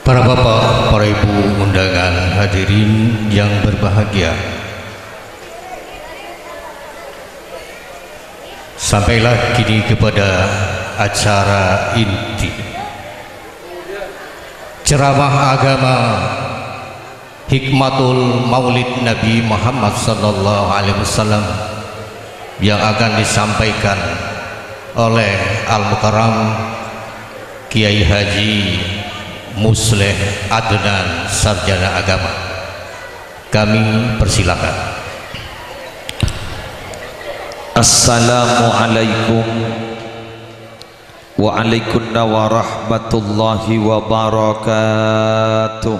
Para bapak, para ibu undangan, hadirin yang berbahagia, sampailah kini kepada acara inti ceramah agama Hikmatul Maulid Nabi Muhammad sallallahu alaihi wasallam yang akan disampaikan oleh Al-Mukarram Kiai Haji Musleh Adnan Sarjana Agama. Kami persilakan. Assalamualaikum waalaikumsalam warahmatullahi wabarakatuh.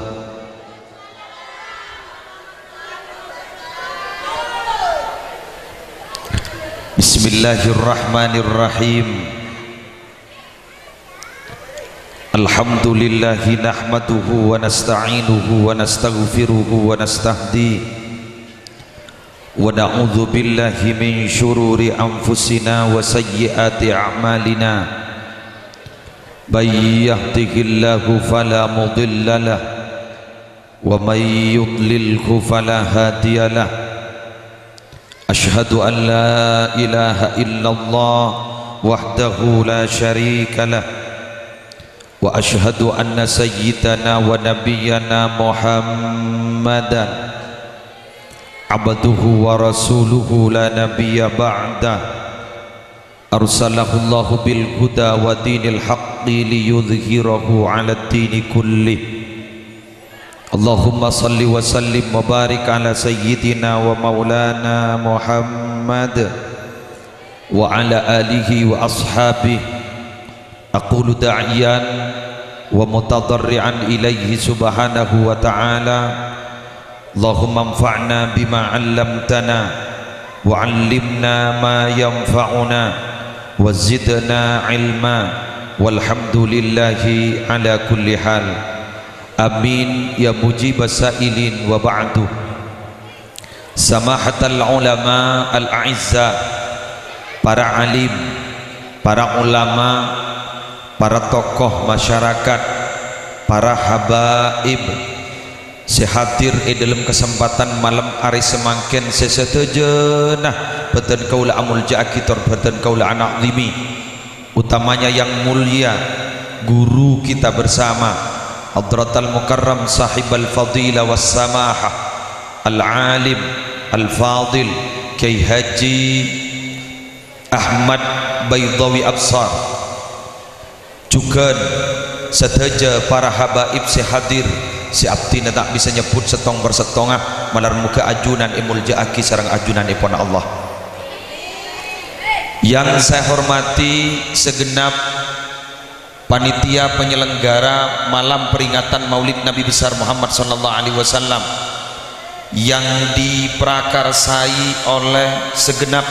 Bismillahirrahmanirrahim. Alhamdulillahi nahmaduhu wa nasta'inuhu wa nastaghfiruhu wa nastahdi wa na'udzu billahi min syururi anfusina wa sayyiati a'malina. May yahdihillahu fala mudhillalah wa may yudlilhu fala hadiyalah. Ashhadu an la ilaha illallah wahdahu la syarikalah wa ashhadu anna sayyidana wa nabiyyana Muhammadan abduhu wa rasuluhu la nabiyya ba'dah. Arsalahu Allahu bil huda wa dinil haqqi liyudhhirahu 'ala ad-dini kullih. Allahumma salli wa sallim wa barik ala sayyidina wa maulana Muhammad wa ala alihi wa ashabihi. Aqulu da'iyan wa mutadarri'an ilaihi subhanahu wa ta'ala. Allahumma anfa'na bima 'allamtana wa 'allimna ma yanfa'una wa zidna 'ilma walhamdulillahi ala kulli hal. Amin ya mujibas sa'ilin wa ba'du. Samahatal ulama al-a'izza, para alim, para ulama, para tokoh masyarakat, para habaib sehadir dalam kesempatan malam hari semangkin sesetejenah beten kaula amul ja'akitor beten kaula anak limi, utamanya yang mulia guru kita bersama Hadratal Mukarram sahibal fadilah was samahah al-alim al-fadil Kiai Haji Ahmad Baydawi Absar, juga sedaja para habaib sehadir si abdina tak bisa nyebut setong bersetongah malar muka ajunan imul ja'aki sarang ajunan ipon Allah. Yang saya hormati segenap panitia penyelenggara malam peringatan Maulid Nabi besar Muhammad sallallahu alaihi wasallam yang diprakarsai oleh segenap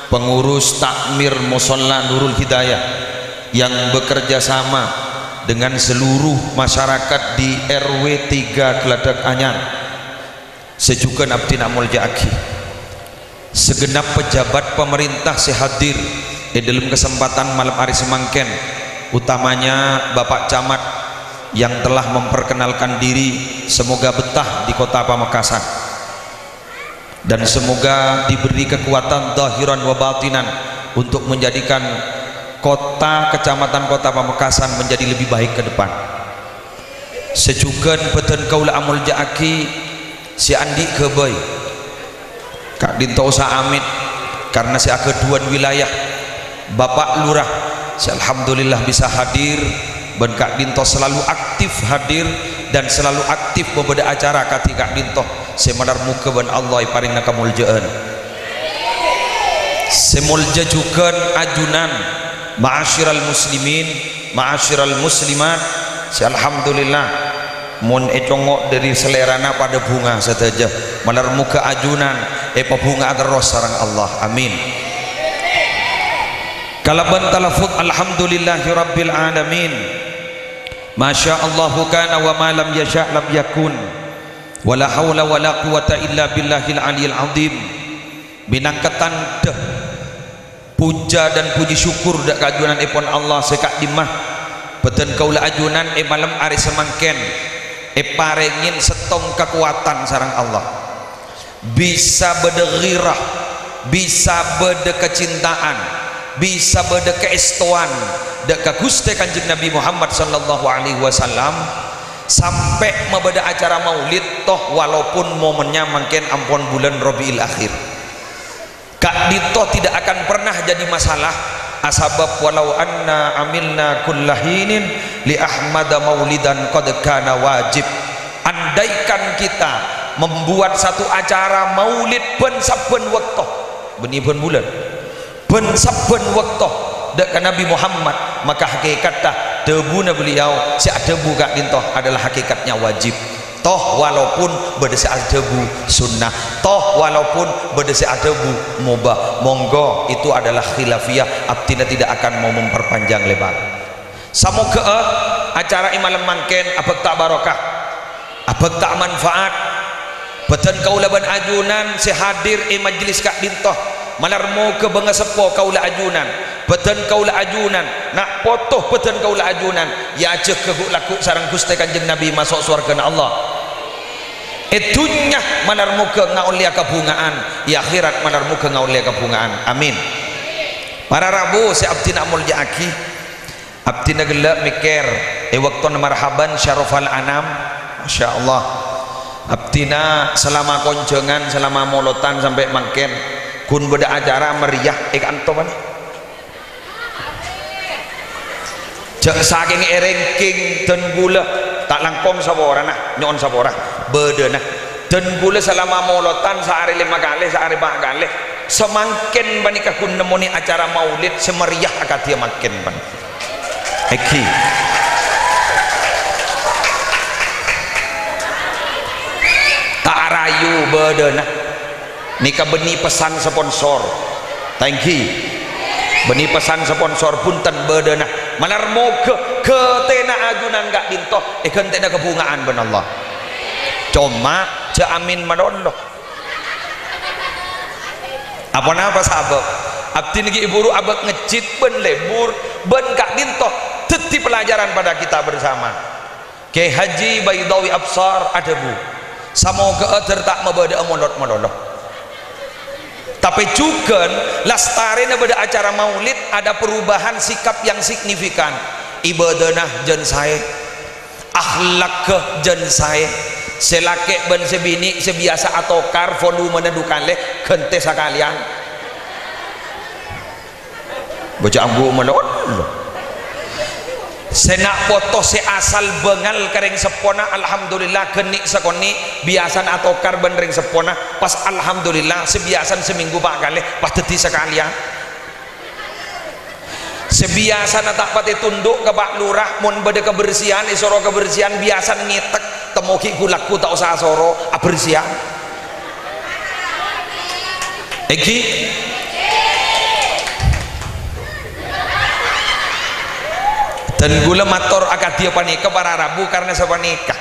pengurus takmir Musholla Nurul Hidayah yang bekerja sama dengan seluruh masyarakat di RW 3 Geladak Anyar, sejukan abdi namul ja'aki, segenap pejabat pemerintah sehadir dalam kesempatan malam hari semangken, utamanya Bapak Camat yang telah memperkenalkan diri. Semoga betah di kota Pamekasan dan semoga diberi kekuatan zahiran wa batinan untuk menjadikan kota kecamatan kota Pamekasan menjadi lebih baik ke depan. Sejukan beten kaula amul ja'aki si Andi Keboy Kak Dinto Usaha Amit, karena si keduan wilayah Bapak Lurah si alhamdulillah bisa hadir, dan Kak Dinto selalu aktif hadir dan selalu aktif membeda acara kati Kak Dinto semanar muka ban Allah paring nakamuljaan semulja juga ajunan ma'asyiral muslimin ma'asyiral muslimat si alhamdulillah mun econgok dari selerana pada bunga saja malar muka ajunan bunga terus sarang Allah. Amin. Kalaban talafut alhamdulillahi rabbil alamin, masya Allahu kana wa ma lam yasha lam yakun, wala hawla wala quwata illa billahil aliyil azim. Binangkatan puja dan puji syukur dak kajunan ipon Allah sekak dimah beten kaula ajunan malam ari semangken parengin setong kekuatan sareng Allah, bisa berdegirah, bisa berde kecintaan, bisa berde keestuan dek ka Gusti Kanjeng Nabi Muhammad sallallahu alaihi wasallam, sampai membeda acara maulid toh walaupun momennya mungkin ampun bulan Rabiul Akhir. Kak dito tidak akan pernah jadi masalah asbab walau anna amilna kullahinin li ahmada maulidan qad kana wajib. Andaikan kita membuat satu acara maulid ben saben wektu beni ben bulan ben saben wektu dek Nabi Muhammad, maka hakikatnya debuna beliau si debu kak dintoh adalah hakikatnya wajib. Toh walaupun berdesi debu sunnah, toh walaupun berdesi debu mubah, monggo itu adalah khilafiyah. Abtina tidak akan mau memperpanjang lebar. Samoga acara imalam mangken abek tak barokah, abek tak manfaat. Beten kaulaban ajunan si hadir majlis kak dintoh malarmo ke benga sepo kaula ajunan, beten kaula ajunan nak potoh beten kaula ajunan ya aja keguk laku sarang Gusti Kanjeng Nabi masuk surga Allah. Itunya malarmo ke ngaulia kabungaan, ya akhirat malarmo ke ngaulia kabungaan. Amin. Para Rabu si abtina muljaaki, abtina gelak mikir waktu marhaban syarafal anam, masya Allah. Abtina selama konjengan, selama molotan sampai mangken kun beda acara meriah anto mana cek saking erengking dan gula tak langkong sabora nah nyon sabora beda nah dan gula selama molotan sehari 5 kali sehari 4 kali semangkin banikah kun nemoni acara maulid semeriah akad dia makin ban eki tak rayu beda nah nikah beni pesan sponsor, thank you. Beni pesan sponsor punten bedana malar moga ke tena ajunan gak dintoh kan tena kebungaan ben Allah. Cuma amin madollo. Apa napa sahabat? Abdi niki iburu abak ngecit ben lebur ben gak dintoh teti pelajaran pada kita bersama. Kiai Haji Baidawi Absar adabu. Samoga tak mabada molot-molot. Tapi juga lastarina pada acara maulid ada perubahan sikap yang signifikan. Ibadah jen saya, akhlak ke jen saya, selake ben sebini sebiasa atokar volume dukan le kente sakalian. Baca ambu melon. Senak foto se asal bengal kering sepona alhamdulillah kenik sekoni biasan atau karben ring sepona pas alhamdulillah sebiasan seminggu 4 kali pas teti sekalian sebiasan tak pati tunduk ke Pak Lurah mun bade kebersihan isoro kebersihan biasan ngitek temuki gulaku tak usah soro abersihan eki dan gula mator akad dia panika para Rabu karena sepanika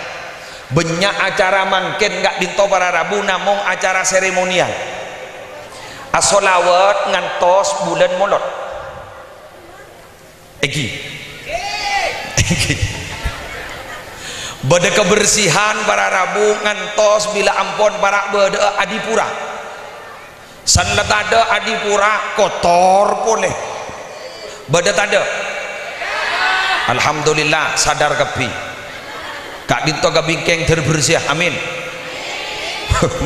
banyak acara mangken gak dinto para Rabu namung acara seremonial asolawat ngantos bulan molot egi bada kebersihan para Rabu ngantos bila ampon para bada adipura sanlat ada adipura kotor boleh bada tada alhamdulillah sadar kepi kak dinto kabingkeng terbersih amin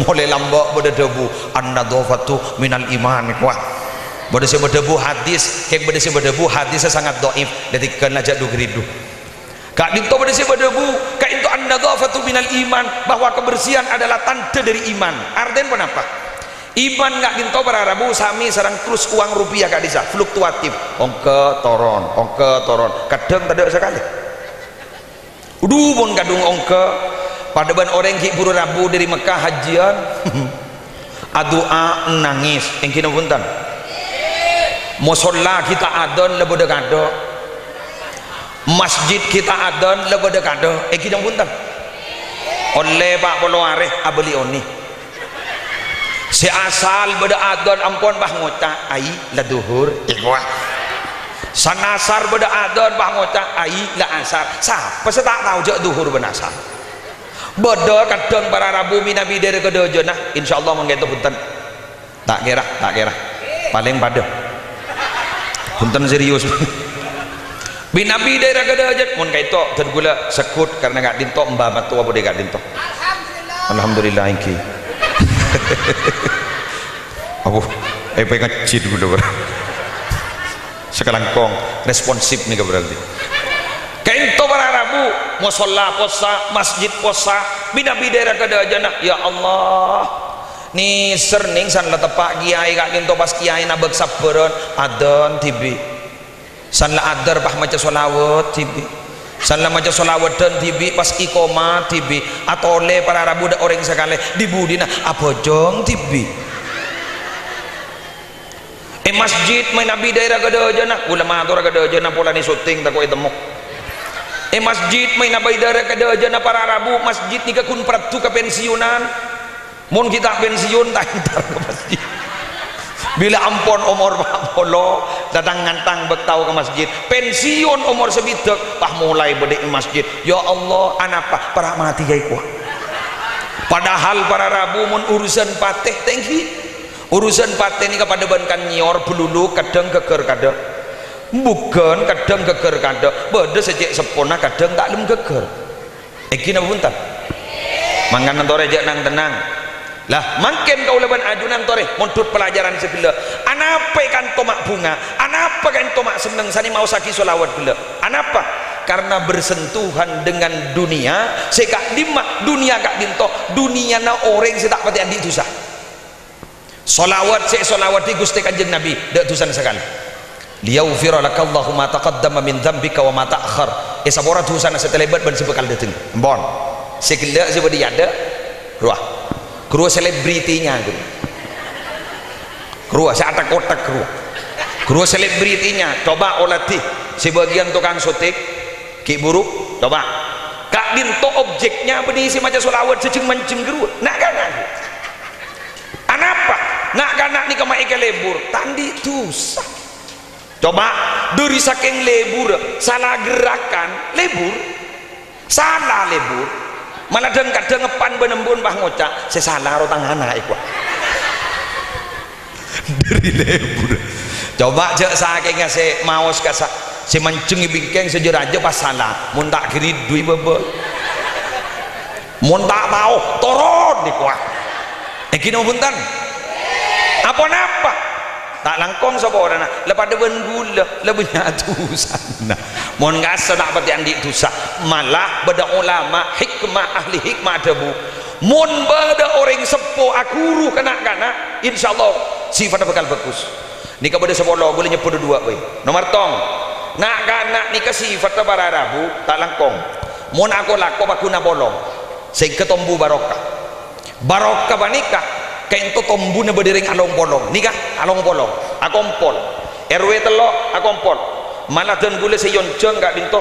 mulai lambak pada debu an-nadhafatu minal iman kuah pada si debu hadis kek pada si debu hadisnya sangat doif detikkan aja dugridu kak dinto pada si debu kak itu an-nadhafatu minal iman bahwa kebersihan adalah tanda dari iman artinya kenapa iman gak dinto para Rabu sami sarang terus uang rupiah gak bisa fluktuatif ongke toron kadang tidak sekali udah pun kadung ongke pada ban orang ki buru Rabu dari Mekah hajian adua nangis yang kena punten musola kita adon lebo dekado masjid kita adon lebo dekado yang kena punten oleh Pak Poloare abeli oni si asal beda adon ampun bah ngota ai la duhur ikhwah sanasar beda adon bah ngocak ai la asar siapa saya tak tahu je duhur benasar beda kadang para rabu minabi dari kedua jenah insyaallah menggeto punten tak kira paling pada punten serius binabi dari kedua jenah mun kaito dan gula sekut karena gak dinto mbah batu apa dia gak dinto alhamdulillah iki apa ngecit gula sekarang kong responsif nih berarti kento para rabu musola posa masjid posa binabi daerah kada jana ya Allah ni serning san la tepak kiai kak kento pas kiai nabek saberon adon tibi san la adar bah maca solawat tibi san la maca solawat dan tibi pas iqomah tibi atole para rabu da orang sekali dibudina abojong tibi masjid main nabi daerah kada jana ulama tu kada jana pola ni syuting tak kau temu masjid main nabi daerah kada jana para rabu masjid ni kun peratu ke pensiunan mun kita pensiun tak entar ke masjid bila ampun umur polo datang ngantang bektau ke masjid pensiun umur sebidak pah mulai bedek masjid ya Allah anapa para mati gay kuah padahal para rabu mun urusan pateh tengki urusan paten ini kepada bankan nyor belulu kadang geger kadang bukan kadang geger kadang beda sejak sepona kadang tak lem geger iki napa punten mangkan nantore jak nang tenang lah makin kau leban adunan tore muntut pelajaran segala anapa kan tomak bunga anapa kan tomak seneng sani mau saki solawat gila anapa karena bersentuhan dengan dunia sekak dimak dunia kak dinto dunia na orang setak pati andi susah solawat solawat di Gusti Kanjeng Nabi dak tusan sekali liyaghfira lakallahu ma taqaddama min dzambika wa ma ta'akhkhar sabora tusan setelebat ban sebekal dateng mbon segala seperti ada ruah kru selebritinya gitu kru seatak kotak kru selebritinya coba olati sebagian tukang sotik ki buruk coba kak dinto objeknya benisi maca solawat ceceng mancing kru nak kan anapa nak kanak ni kemai ke lebur tandi tusah coba dari saking lebur salah gerakan lebur salah lebur malah dan kadang ngepan benembun bah ngocak sesalah rotang anak ikut dari lebur coba je saking se maos kasa si mancengi bingkeng sejeraja pas salah mun tak kiri dui bebe mun tak mau toron di kuah kini punten apa napa tak langkong sapa orang lepas dewen gula lebih nyatusan mon ngasa tak pati andi dosa malah beda ulama hikmah ahli hikmah debu mon beda orang sepo akuru kanak-kanak insyaallah sifatnya bakal bagus nika beda sepolo boleh nyebut dua we nomor tong nak kanak nika sifatnya para rabu tak langkong mon aku lako aku na bolong sing ketombu barokah banika kain to tombune berdering along polong nikah along polong akompol RW telok akompol malah dan gule seyon jeng gak dinto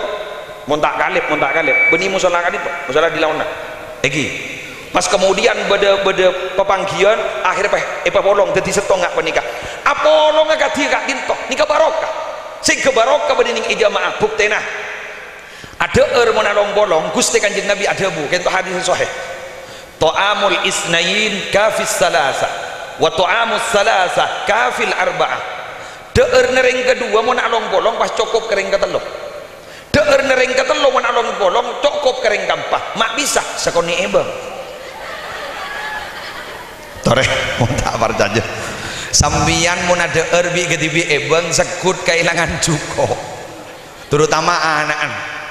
montak kalip beni musola kalip musola di launa egi pas kemudian beda pepanggian akhirnya polong jadi setongak penikah apolong gak dia gak dinto nikah barokah sing ke barokah berdering ijamaah buktena ada mon along polong Gusti Kanjeng Nabi ada bu kento hadis sahih ta'amul isnain kafis salasa wa ta'amus salasa kafil arba'ah deur nereng kedua mun along bolong pas cukup kering ketelu deur nereng ketelu mun along bolong cukup kering kampah mak bisa sekoni ebang tore mun tak parjaje sambian mun ada erbi gedibi ebang sekut kehilangan cuko terutama anak-anak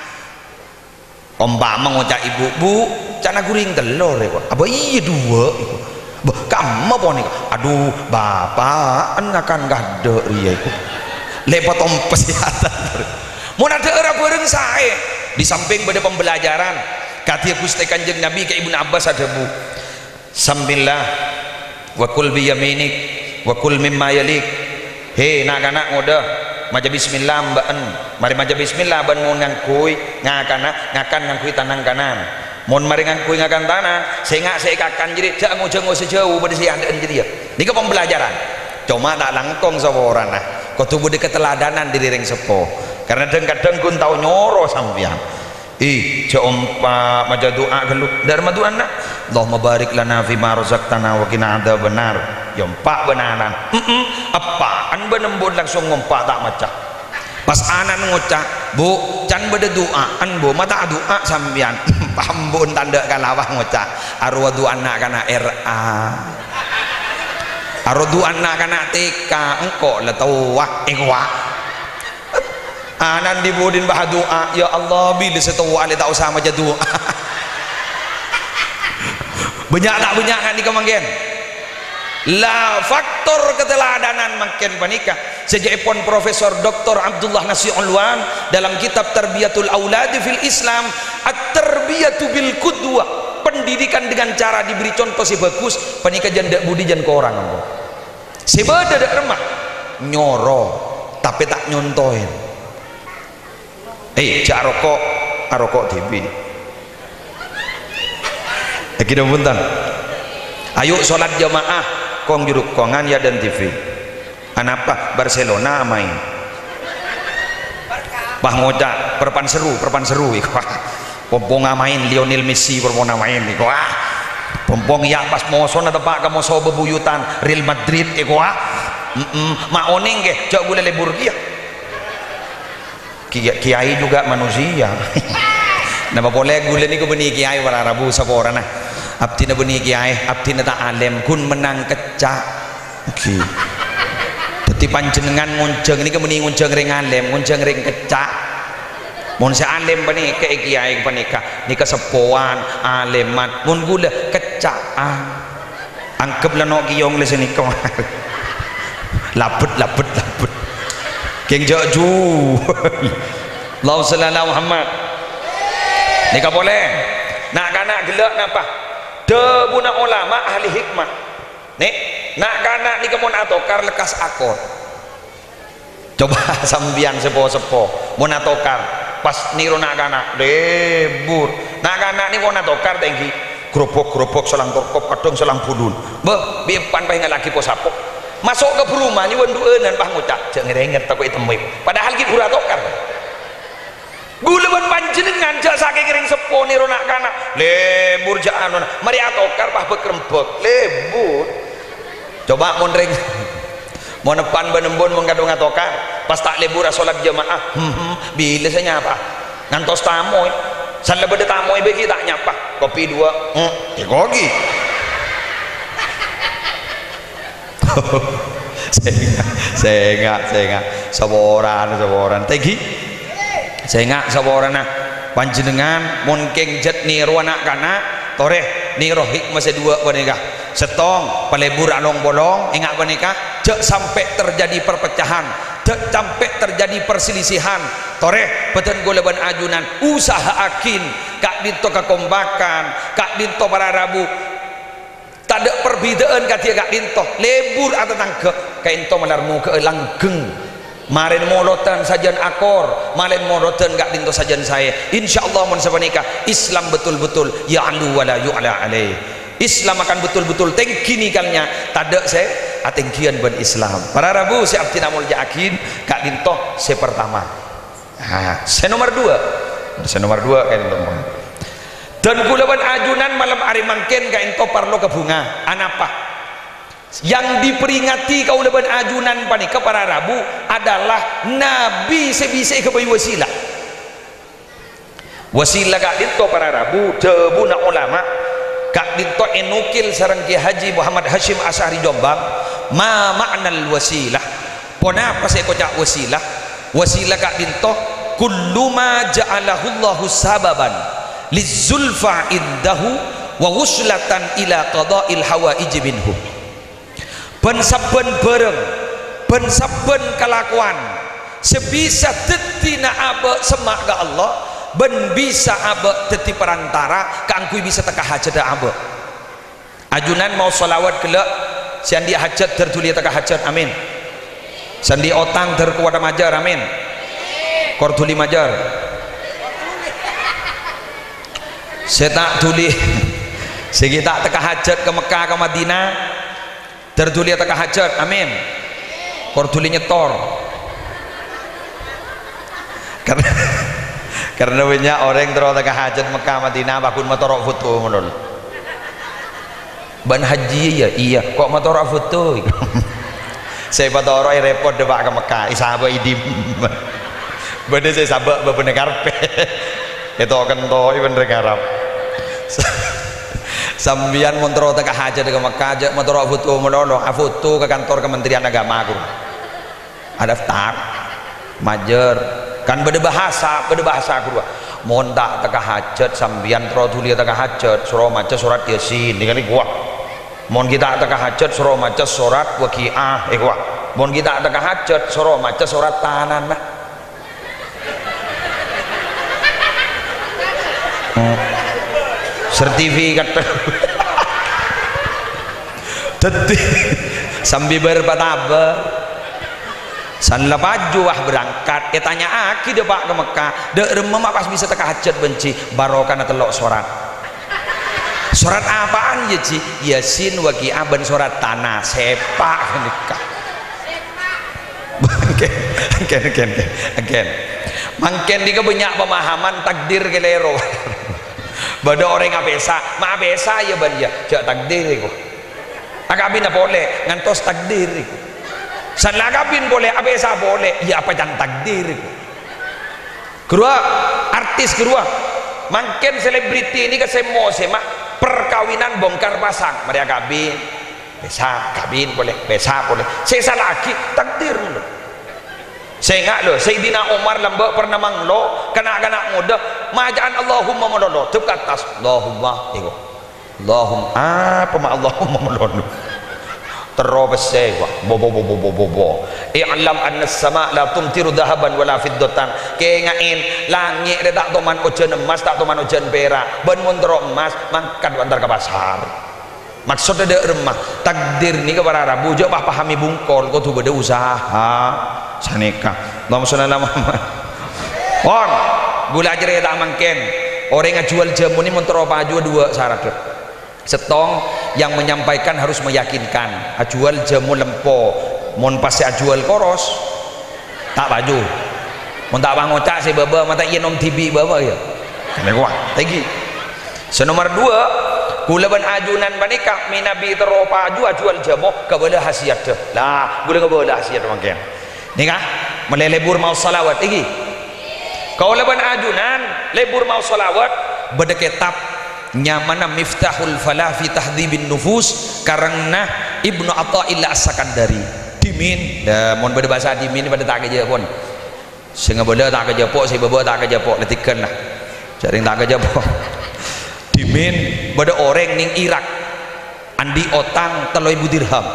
ombak mengocak ibu bu cana guring telur ya apa iya dua kamu apa nih aduh bapak enakan gada ria itu lepas tompes kesehatan mau ada orang bareng saya di samping pada pembelajaran kata Gusti Kanjeng Nabi ke Ibnu Abbas ada bu sambillah wa kul bi yaminik wa kul mimma yalik he nak-anak ngoda maja bismillah mbaan mari maja bismillah ban mun ngangkui ngakan ngangkui tanang kanan mun mari ngangkui ngakan tanah sehingga kakan jadi jangan sejauh pada si ada jadi ya ini ke pembelajaran cuma tak langkong sapa orang nah kau tubuh di keteladanan diri ring sepo karena kadang kun tahu nyoro sampean umpa maja doa gelu dari madu anak Allahumma barik lana fi ma razaqtana wa qina adzabannar yompa benaran apaan benembun langsung ngompa tak maca pas anan ngocak bu can beda doaan bu mata doa sampean pambun tanda kalawah ngocak arwah doa anak kana RA arwah doa anak kana TK engko la tawah ikhwah anan dibudin bah doa ya Allah bila setua ale tak usah maca doa banyak tak banyak kan di kemanggen lah faktor keteladanan makin panika sejak pun Profesor Dr. Abdullah Nasir Ulwan dalam kitab Tarbiyatul Auladi fil Islam at-tarbiyatu bil qudwah pendidikan dengan cara diberi contoh si bagus panika janda budi jan ke orang sebeda dak remah nyoro tapi tak nyontohin jak rokok TV kita punten ayo sholat jamaah kong juruk kongan ya dan TV anapa Barcelona main bah ngoda perpan seru pompong main Lionel Messi perpona main pompong ya pas moson atau pak kamu so bebuyutan Real Madrid mak oning ke jak boleh lebur dia kiai juga manusia nama boleh gula ni kubeni kiai para Rabu sapa orang nah abdi na beni kiai abdi na tak alim kun menang kecak okay. Dadi panjenengan ngunjeng ni kubeni ngunjeng ring alim ngunjeng ring kecak mun se alim bani ke kiai panika ni kesepoan alimat mun gula kecaan angkep lano kiyong le sini kau lapet Keng jaju Allahu sallallahu Muhammad nika boleh nak kana gelak napa debuna ulama ahli hikmah nih nak kana nika mun atokar lekas akor coba sambian sepo-sepo mun atokar pas niru nak kana lebur nak kana ni mun atokar tengki grobok selang torkop kadang selang bulun be bipan bae lagi posapok masuk ke rumah ni wendueunan bah ngucap cek ngerenget takut temui padahal ki pura tokar gulaban panjenengan jak saking ring sepo ni ronak kana lebur jak anu mari atokar bah bekrempek lebur coba mun ring mun depan benembon mun kadung atokar pas tak lebur salat jamaah bila saya nyapa ngantos tamoy san lebede tamoy begi tak nyapa kopi dua kogi saya enggak saboran tegi saya enggak saboran nah panjenengan mun keng jet niru anak kana toreh niru hikmah sedua panika setong palebur along bolong ingat panika cek sampai terjadi perpecahan cek sampai terjadi perselisihan toreh beten goleban ajunan usaha akin kak dinto kekombakan kak dinto para Rabu tak ada perbedaan katia kak dinto lebur atau tangke kak dinto malarmu ke langgeng marin molotan sajan akor marin molotan kak dinto sajan saya insyaallah mun sabanika Islam betul-betul ya'lu wala yu'la alaih Islam akan betul-betul tinggi nikalnya tak ada saya atingkian ben Islam para Rabu saya abdi namul yakin kak dinto saya pertama saya nomor dua kak dinto dan gulaban ajunan malam hari mangken ka ento parlo ke bunga anapa yang diperingati kaulaban ajunan panika para Rabu adalah Nabi sebisa ke bayi wasilah kak dinto para Rabu debuna ulama kak dinto enukil sareng Ki Haji Muhammad Hashim Asy'ari Jombang ma ma'nal wasilah pona apa saya kocak wasilah kak dinto kullu ma ja'alahullahu sababan lizulfa indahu wa wuslatan ila qada'il hawaij minhu ben-saben bareng ben-saben kelakuan sebisa tetina abe semak ke Allah ben bisa abe teti perantara kangkui bisa teka hajat abe ajunan mau salawat kelak sian dia hajat tertulis teka hajat amin sandi otang terkuada majar amin kortuli majar saya tak tulis saya tak teka hajat ke Mekah ke Madinah tertulis teka hajat amin kor tulis nyetor karena banyak orang terus ke hajat Mekah Madinah bakun motor foto menol ban haji ya iya kok motor foto saya motor repot debak ke Mekah isaba idim bade saya sabak bebenek karpe itu akan toh bener garap sambian motor ke hajat ke Mekah aja motor foto menol foto ke kantor Kementerian Agama aku ada daftar majer kan beda bahasa aku mohon tak teka hajat sambian terus tulis teka hajat suruh maca surat yasin ini kali gua mohon kita teka hajat suruh maca surat waqiah gua mohon kita teka hajat suruh maca surat tahanan nah sertifikat jadi sambil berpatabar sanla baju wah berangkat tanya aki deh pak ke Mekah dek remem pas bisa teka hajat benci barokah telok surat apaan ya ci yasin waqiah ben surat tanah sepak nikah mangken di banyak pemahaman takdir kelero bada orang abesa ma abesa ya ban ya jak takdir kok akabin boleh ngantos takdir sanlagapin boleh abesa boleh ya apa jangan takdir kedua artis kedua makin selebriti ini kesemo semak perkawinan bongkar pasang mereka kabin boleh besa boleh saya lagi takdir menurut saya ingat loh Sayyidina Umar lambak pernah manglo kanak-kanak muda majaan Allahumma melolo tep ke atas Allahumma apa ma Allahumma melolo terobese bobo i'lam anna as-sama' la tumtiru dhahaban wala fiddatan kengain langit dia tak toman hujan emas tak toman hujan perak ben mun emas mangkat antar ke pasar maksudnya dia remah takdir ni ke para rabu je pahami bungkol kau tu beda usaha saneka Allahumma shalli ala Muhammad on gula jere tak mangken orang yang jual jamu ni mun teropa dua syarat setong yang menyampaikan harus meyakinkan ajual jamu lempo mon pasti ajual koros tak baju mon tak bangocak si baba mata iya nom tibi baba ya kena kuat lagi senomor dua kulaban ajunan menikah minabi teropa ajual jamu kebelah hasiat lah boleh kebelah hasiat mungkin nikah melelebur mau salawat lagi kau leban ajunan lebur mau salawat berdeketab nyamana miftahul falah fi tahdhibin nufus karena Ibnu Athaillah As-Sakandari dimin mohon pada bahasa dimin pada tak kerja pun sehingga boleh tak kerja pok saya bawa tak kerja pok letikan lah jaring tak kerja pok dimin pada orang ning Irak andi otang 3.000 dirham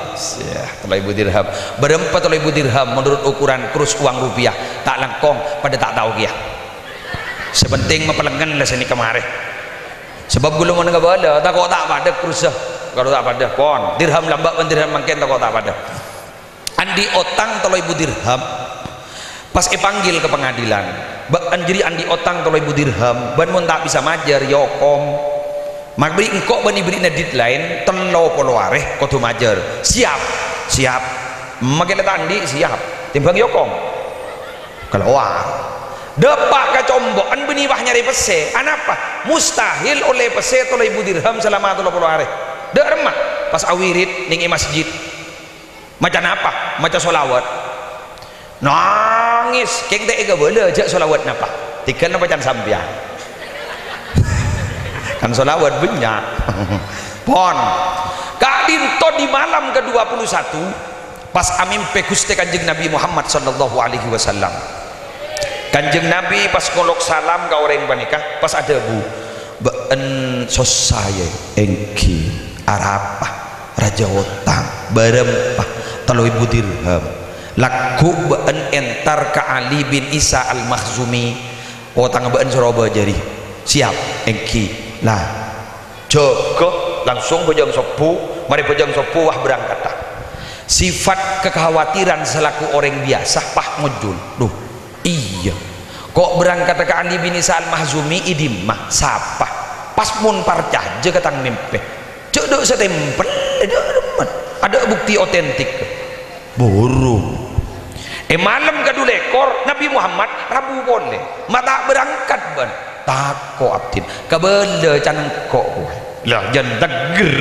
ya 3.000 dirham berempat 3.000 dirham menurut ukuran kurs uang rupiah tak langkong pada tak tahu dia sepenting mepelengan lah sini kemarin sebab gula mana bala tak kok tak pada kursa kalau tak pada pon dirham lambat pun dirham makin tak kok tak pada andi otang 3.000 dirham pas panggil ke pengadilan anjiri andi otang 3.000 dirham ban mun tak bisa majar yokom mak beri engkau bani beri deadline 30 areh kau tu majar siap makin andi siap timbang yokom kalau depak ke combok beni wah nyari pese anapa mustahil oleh pese 3.000 dirham selama 30 hari dek remah pas awirit ning masjid macam apa macam solawat nangis keng teh ega boleh aja solawat napa tikan apa can sambian kan solawat banyak pon kadin to di malam ke-21 pas amimpe Gusti Kanjeng Nabi Muhammad sallallahu alaihi wasallam Kanjeng Nabi pas ngolok salam ke orang panikah pas ada bu been sosaya engki arapah raja otang berempah 3.000 dirham laku been entar ke Ali bin Isa al-Makhzumi otang been Surabaya jadi siap engki lah jaga langsung bojang sopu mari bojang sopu wah berangkat sifat kekhawatiran selaku orang biasa pah ngejul duh iya kok berangkat ke Ali bin Isa al-Mahzumi idim mah sapa pas mun parcah je ketang mimpi cek dok setempel ada bukti otentik burung malam gadu lekor Nabi Muhammad Rabu boleh mata berangkat ban tako abdin kabele canang kok lah jangan teger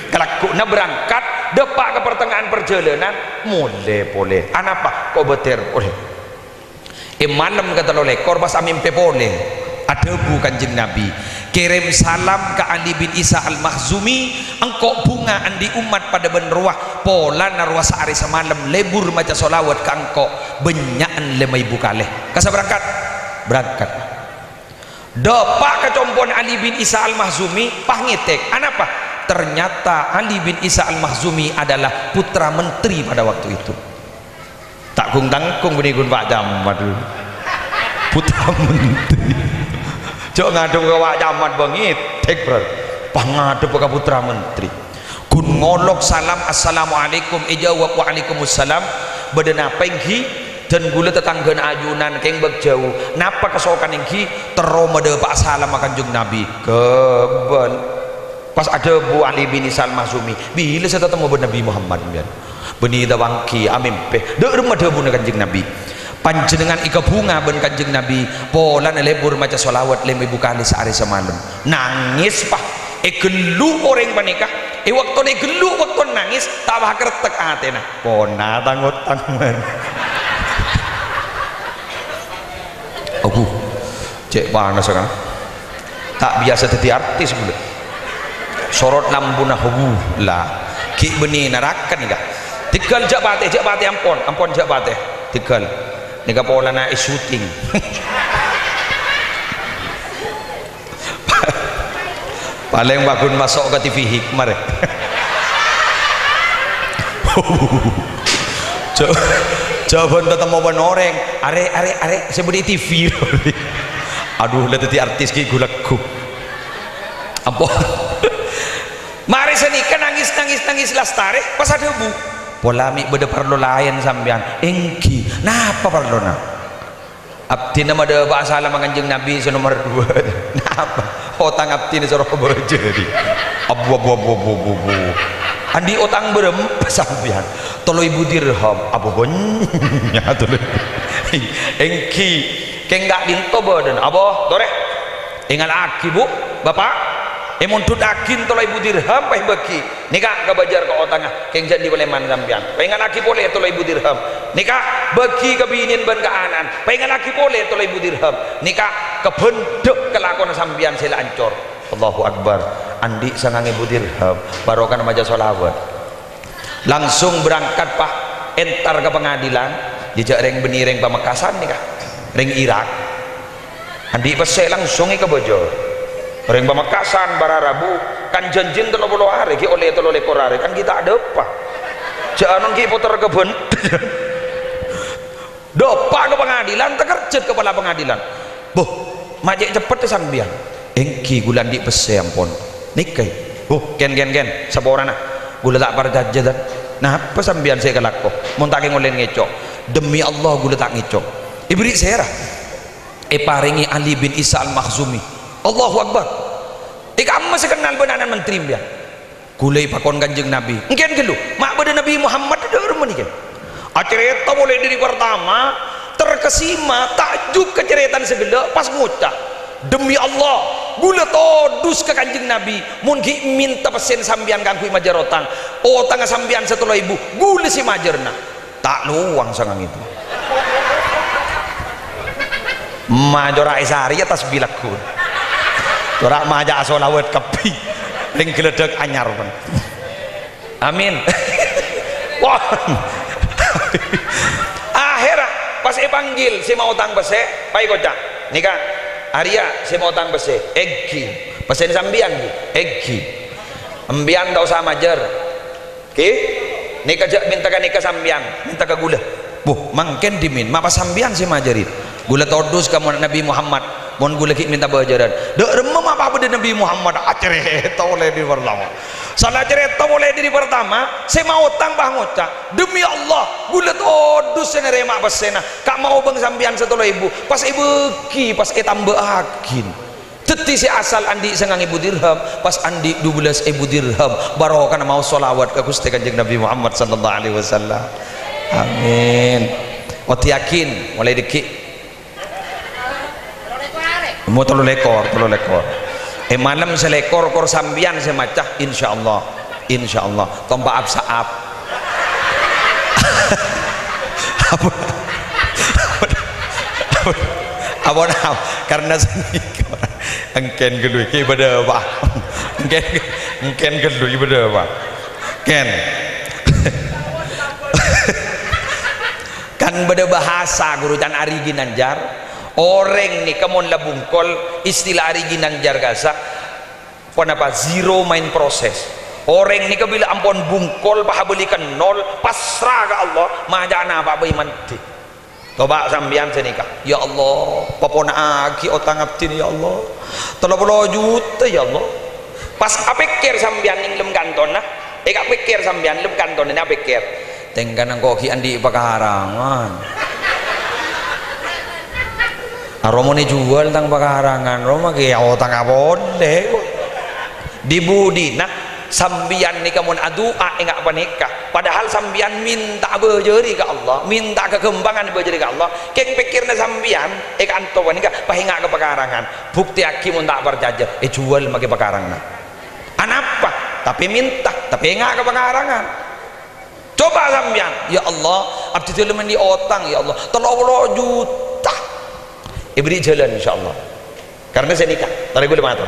kalau kok nak berangkat depak ke pertengahan perjalanan boleh anapa kok beter boleh malam kata lo lekor pas amimpe boleh ada bukan jeng Nabi kirim salam ke Ali bin Isa al-Makhzumi engkau bunga andi umat pada benruah pola narwah sehari semalam lebur maca solawat ke engkau benyaan lemai bukaleh kasa berangkat depak ke compon Ali bin Isa al-Makhzumi pahnitek anapa ternyata Ali bin Isa al-Makhzumi adalah putra menteri pada waktu itu tak kung tangkung benigun Pak Jamat putra menteri cok ngadep ke Pak Jamat bangit tek bro pangadep ke putra menteri kun ngolok salam assalamualaikum ijawab waalaikumsalam bedena penghi dan gula tetangga ajunan keng berjauh napa kesokan ingki teroma de pak salam akan jung Nabi keben pas ada Bu Ali bin Isa al-Makhzumi bila saya ketemu Nabi Muhammad beni dawangki amimpe de rumah de bu kanjeng Nabi panjenengan ika bunga ben kanjeng Nabi pola lebur maca solawat leme bukali sehari semalam nangis pak gelu orang panikah waktu gelu waktu nangis tak bah kertek atena pona tangut tangan aku cek panas sekarang tak biasa jadi artis boleh sorot lambuna hubu lah ki beni narakan nih kak tigal jak bate ampon jak bate tigal ni pola na shooting paling bagun masuk ke TV Hikmah coba ketemu orang are sebut TV aduh lihat di artis ki gulaku apa mari senika nangis lastare pas ada bu polamik beda perlu lain sampean engki napa perlu na abdi nama ada bahasa salam kanjeng Nabi nomor 2 napa otang abdi ni soroh berjadi abu andi otang berem sampean tolo ibu dirham abu bonya tolo engki keng gak dinto badan abo tore ingat aki bu bapak muntut akin tolong ibu dirham pah beki nikah kebajar ke otangah keng jadi boleh man sampean pengen laki boleh tolong ibu dirham nikah beki kebinin ban ke anan pengen laki boleh tolong ibu dirham nikah kebendek kelakon sampean sila ancor Allahu Akbar andi sangang ibu dirham barokan maja solawat langsung berangkat pak entar ke pengadilan jejak reng benireng Pamekasan nikah reng Irak andi pesek langsung ke bojor orang Pamekasan bararabu kan janjin 30 hari ki oleh 3 ekor hari kan kita ada apa jangan ki putar kebun dopa ke pengadilan terkerjet kepala pengadilan boh majek cepet sambian engki gulan di pese ampun nikai ken saborana gula tak parjajadan nah apa sambian saya kelako mun tak ngolen ngecok demi Allah gula tak ngecok ibri serah paringi Ali bin Isa al-Makhzumi Allahu Akbar kamu masih kenal benanan menteri dia gulai pakon kanjeng Nabi mungkin gelu mak pada Nabi Muhammad ada rumah ni kan cerita mulai dari pertama terkesima takjub keceretan segala pas ngucap demi Allah gula todus ke kanjeng Nabi mungkin minta pesen sambian kangkui majarotang tangga sambian setelah ibu gula si majarna tak luang sangang itu majora isari atas bilakku ora majak solawat kepi ning gledek anyar pun amin wah akhirnya pas panggil si mau tang bese pai kocak nikah Arya si mau tang bese eggi pesen sambian eggi ambian tak usah majer ki nikah jak minta ka nikah sambian minta ka gula buh mangken dimin mapa sambian si majerit gula todus kamu Nabi Muhammad mon gula ki minta bajaran dek remem apa pada Nabi Muhammad cerita oleh di pertama salah cerita oleh di pertama saya mau tambah ngocak demi Allah gula todus saya nerema pasena kak mau bang sambian setelah ibu pas ibu ki pas tambah akin teti si asal andi sengang ibu dirham pas andi 12 ibu dirham barokah mau solawat ke Gusti Kanjeng Nabi Muhammad sallallahu alaihi wasallam amin Oti yakin mulai dikit mau 3 lekor malam selekor kor sambian semacah insyaallah tompa absaab apa karena seni engken gedui ki beda apa engken gedui beda apa ken kan beda bahasa guru dan Ari Ginanjar orang nih kamu labungkol istilah Ari Ginanjar gasa apa zero main proses orang nih bila ampun bungkol bah belikan 0 pasrah ke Allah majana apa bayi mati coba sambian senikah ya Allah papona aki otang abtin ya Allah 30 juta ya Allah pas apikir sambian ning lem kanton nah pikir sambian lem kanton ini apikir tengkan ang koki andi pakaharangan Romo ni jual tang pakaharangan Romo kaya otang abonde di budi nah sambian ni kamu adua enggak panikah padahal sambian minta berjeri ke Allah minta kekembangan berjeri ke Allah keng pikirnya sambian kanto panikah pahinga ke pekarangan bukti hakim tak berjajar jual maki pekarangan anapa tapi minta tapi enggak ke pekarangan coba sambian ya Allah abdi telu mandi otang ya Allah 30 juta beri jalan insyaallah karena saya nikah tadi gue matur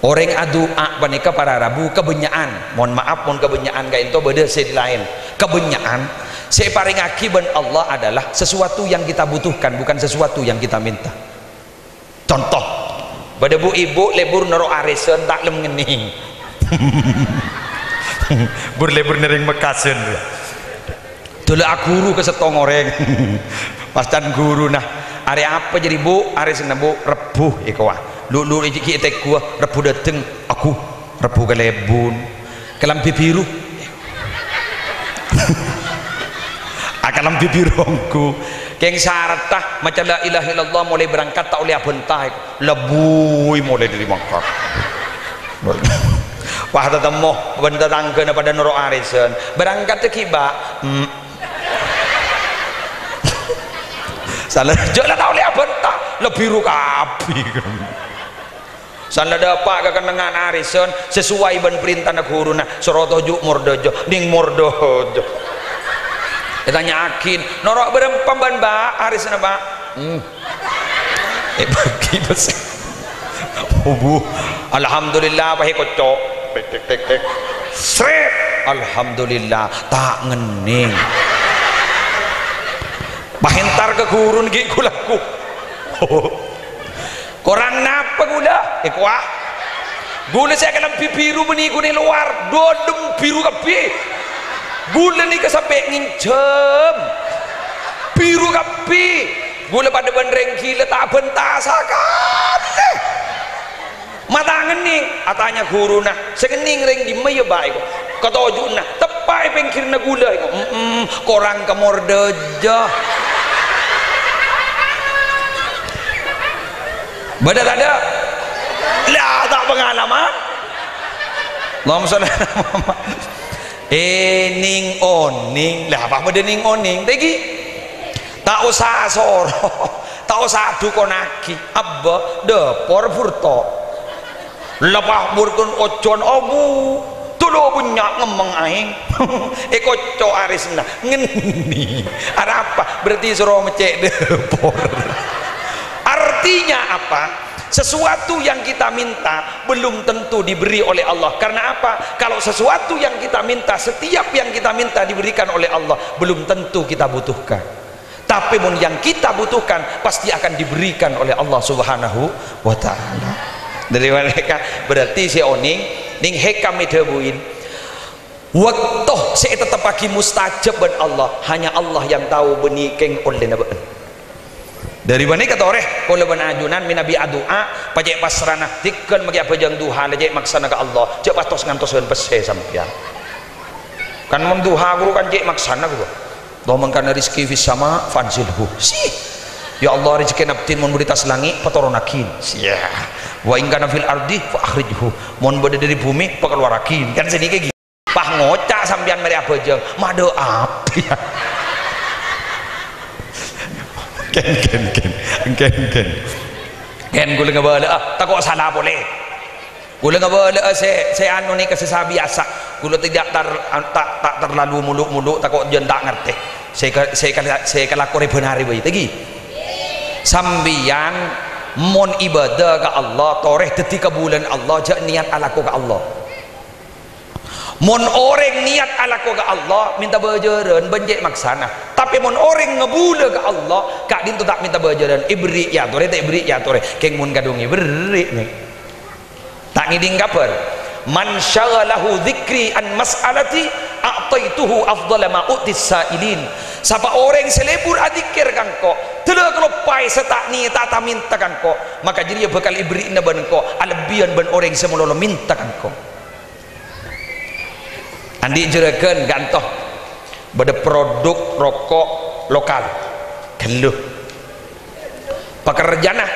orang adua panika para rabu kebenyaan mohon maaf mohon kebenyaan kayak itu beda sedi lain kebenyaan saya paling akibat Allah adalah sesuatu yang kita butuhkan bukan sesuatu yang kita minta contoh pada bu ibu lebur naro arisen tak lem ngening lebur nering mekasen dulu guru ke setong orang pastan guru nah area apa jadi bu arisen bu rebuh ikawah lu iki tek gua rebu dateng aku rebu ke lebun kelampi biru akan lampi birongku keng syaratah macam la ilaha illallah mulai berangkat tak oleh abentah lebui mulai dari mangkak wah tetemu benda tangkeun pada nuro arisen berangkat ke kiba salah jala tak oleh abentah lebiru kapi salah dapat kekenangan arison sesuai ban perintah nak guru nah sorotoju mordojo ning mordojo ditanya akin norok berempam ban ba arison ba bagi besar alhamdulillah pahe kocok tek sret alhamdulillah tak ngening pahentar ke guru ngi kulaku korang napa gula kuah gula saya kena biru meniku ni luar dodem biru kapi gula ni kesampai ngincem biru kapi gula pada bandreng gila tak bentasakan mata ngening atanya guru nah sekening ring di maya baik ketoju nah tepai pengkir na gula korang kemordeja badat ada lah tak pengalaman Allahumma sholli ala Muhammad ning oning lah apa beda ning oning tegi tak usah soro tak usah dukonaki abba depor furto lepah burkun ojon obu tulo bunyak ngemeng aing kocok arisna ngeni ada apa berarti suruh mecek depor artinya apa sesuatu yang kita minta belum tentu diberi oleh Allah karena apa kalau sesuatu yang kita minta setiap yang kita minta diberikan oleh Allah belum tentu kita butuhkan tapi pun yang kita butuhkan pasti akan diberikan oleh Allah subhanahu wa ta'ala dari mereka berarti si oning ning hekam idebuin waktu saya tetap pagi mustajab ben Allah hanya Allah yang tahu benih keng oleh nabi dari mana kata orang kalau benajunan minabi adua pajak pasrana tikkan bagi apa jang duha lejek maksana ke Allah cek patos ngantos dan pese sampian kan menduha guru kan cek maksana guru doang kan rizki fis sama fanzilhu sih ya Allah rezeki nabtin mon beri tas langit patoronakin sia wa in kana fil ardi fa akhrijhu mon bade dari bumi pakeluarakin kan sedikit gitu pah ngocak sampean mere apa jeung made api ken gula ngabala takut salah boleh gula ngabala saya anu ni kesesah biasa gula tidak tak terlalu muluk-muluk takut jen tak ngerti saya kalakore benar bayi tegi sambian mon ibadah ke Allah toreh ketika bulan Allah jak niat alaku ke Allah mon orang niat alaku ke Allah minta berjalan benjek maksana tapi mon orang ngebula ke Allah kak din tu tak minta berjalan ibri ya tore tak ibri ya tore keng mun kadungi beri ni tak ngiding kabar man syaghalahu dzikri an mas'alati a'taituhu afdhala ma utis sa'ilin siapa orang selebur adzikir kangko tela kelopai setak ni tak minta kangko maka jadi bakal ibri na ban ko alebian ban orang semulolo minta kangko andi jerakeun gantoh bade produk rokok lokal geluh pekerjana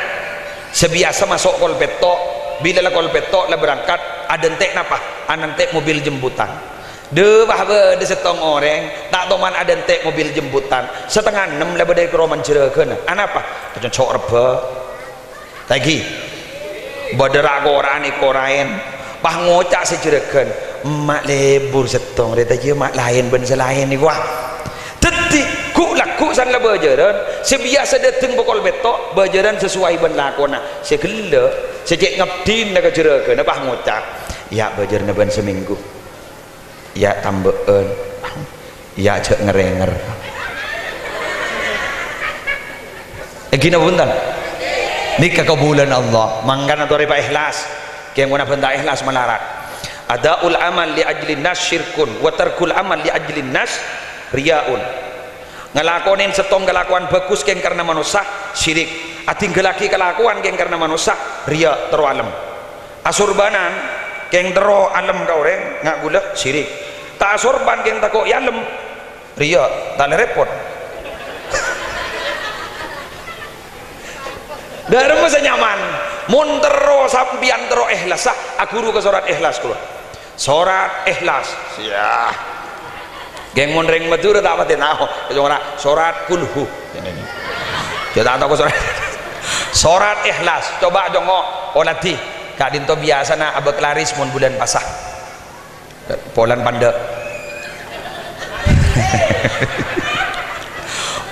sebiasa masuk kolpeto bila la kolpeto la berangkat ada entek napa anantek mobil jemputan de bahwa de setong orang tak toman ada entek mobil jemputan setengah 6 la bade kroman jerakeun anapa cocok reba lagi bade ragorani koraen pah ngocak sejerakeun mak lebur setong dia tanya mak lain ben selain ni wah teti ku laku san la berjalan sebiasa datang bokol betok berjalan sesuai ben lakona segela sejak ngabdin nak jerakeun apa ngocak ya berjalan ben seminggu ya tambeun ya cek ngerenger gina punten ni kekabulan Allah mangkana tori pa ikhlas keng mana benda ikhlas melarat adaul amal li ajlin nas syirkun wa tarkul amal li ajlin nas riyaun ngelakonin setong kelakuan bagus keng karena manusia syirik ating gelaki kelakuan keng karena manusia riya tero alam asurbanan keng tero alam ka orang ngak gula syirik tak asurban keng takok yalem riya tak repot dari masa nyaman mun tero sampian tero ikhlas aku ru ke surat ikhlas kula surat ikhlas ya geng mun ring matur tak pati tahu surat kulhu dia tak tahu surat ikhlas coba jongo olati kak dinto biasa na abek laris mun bulan pasah polan panda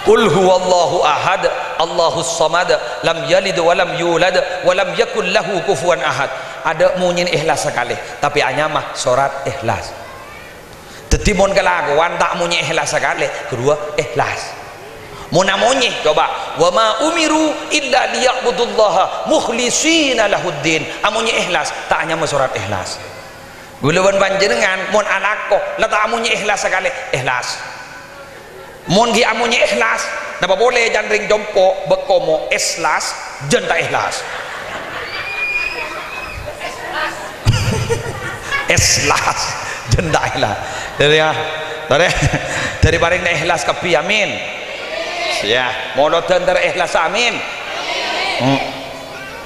Qul huwallahu ahad Allahus samad lam yalid wa lam yulad wa lam yakul lahu kufuwan ahad ada munyin ikhlas sekali tapi hanya mah surat ikhlas tetimun kelakuan tak munyi ikhlas sekali kedua ikhlas munamunyi coba wa ma umiru illa liya'budullaha mukhlishina lahuddin amunyi ikhlas tak hanya mah surat ikhlas gulawan panjenengan mun alaqo la tak amunyi ikhlas sekali ikhlas mun gi amunyi ikhlas napa boleh jan ring jompo bekomo ikhlas jen tak ikhlas ikhlas jen tak ikhlas dari paling ikhlas kapi amin ya moloten ter ikhlas amin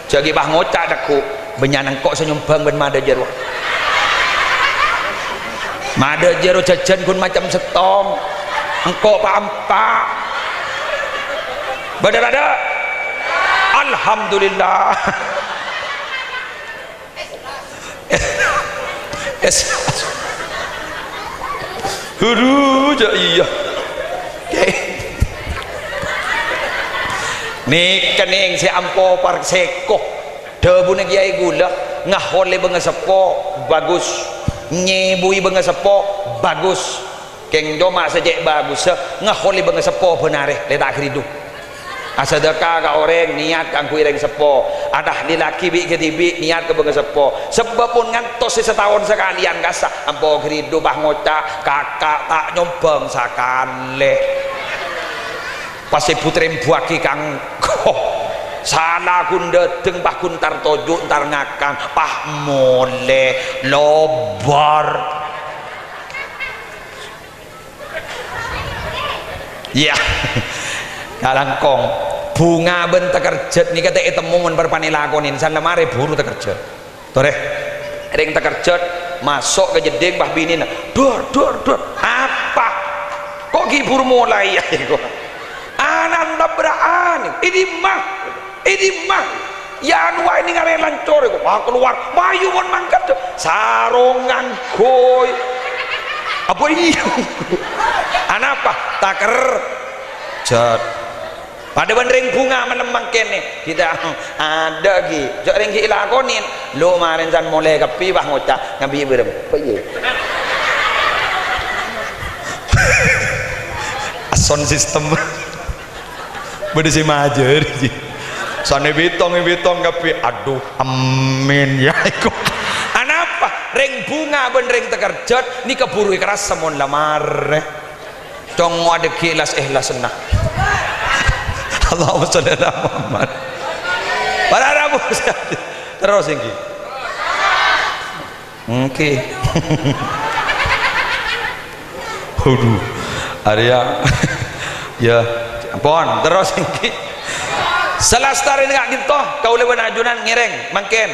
jagi bah ngocak daku benyanang kok senyumbang ben mada jero jajan kun macam setong engkau pak bada alhamdulillah ja iya nih kening si ampo par seko debune kiai gula ngahole benga sepo bagus nyebui benga sepo bagus keng doma sejek bagus ngaholi benga sepo benare letak keridu asadaka ka orang niat kang kuireng sepo ada lelaki bi ketibi niat ke benga sepo sebab pun ngantos setahun sekalian kasa ampo keridu bah ngocak kakak tak nyombang sakale pasti putri buaki kang salah kun deteng bah kun tar tojo ntar ngakang pah mole lobar ya kalangkong bunga ben tekerjet nih kata temu mun berpani lakonin san lemare buru tekerjet tore ring tekerjet masuk ke jeding bah binin dor apa kok gibur mulai ya ananda beraan ini mah ya anu wae ning arek lancor kok keluar mayu mon mangkat sarongan koy apa iya anapa taker jat pada bandring bunga menemang kene kita ada gi jok ring ki lakonin lo maren san mulai kepi bah ngocak ngabi berem piye ason sistem bede si majer ji sane betong kepi aduh amin ya iku anapa ring bunga ben ring tekerjot ni keburu keras semon lamar dong ada kilas ikhlas nah Allahumma sholli ala Muhammad para rabu terus ini oke waduh Arya ya ampun terus ini selastari enggak gitu kau lewat ajunan ngereng mangken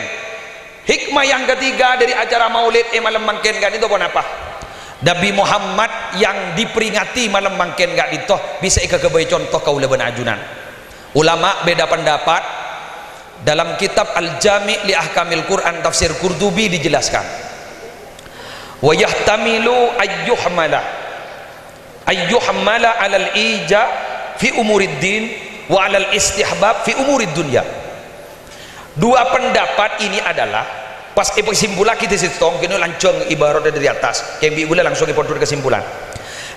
hikmah yang ketiga dari acara maulid malam mangken kan itu apa Nabi Muhammad yang diperingati malam mangken gak ditoh bisa ikakebai contoh kaula ben ajunan ulama beda pendapat dalam kitab Al-Jami' li Ahkamil Quran tafsir Qurtubi dijelaskan wa yahtamilu ayyuhmala alal ija fi umuriddin wa alal istihbab fi umurid dunya. Dua pendapat ini adalah pas kesimpulan kita sitong kini lancung ibarat dari atas kembi gula langsung ipodor kesimpulan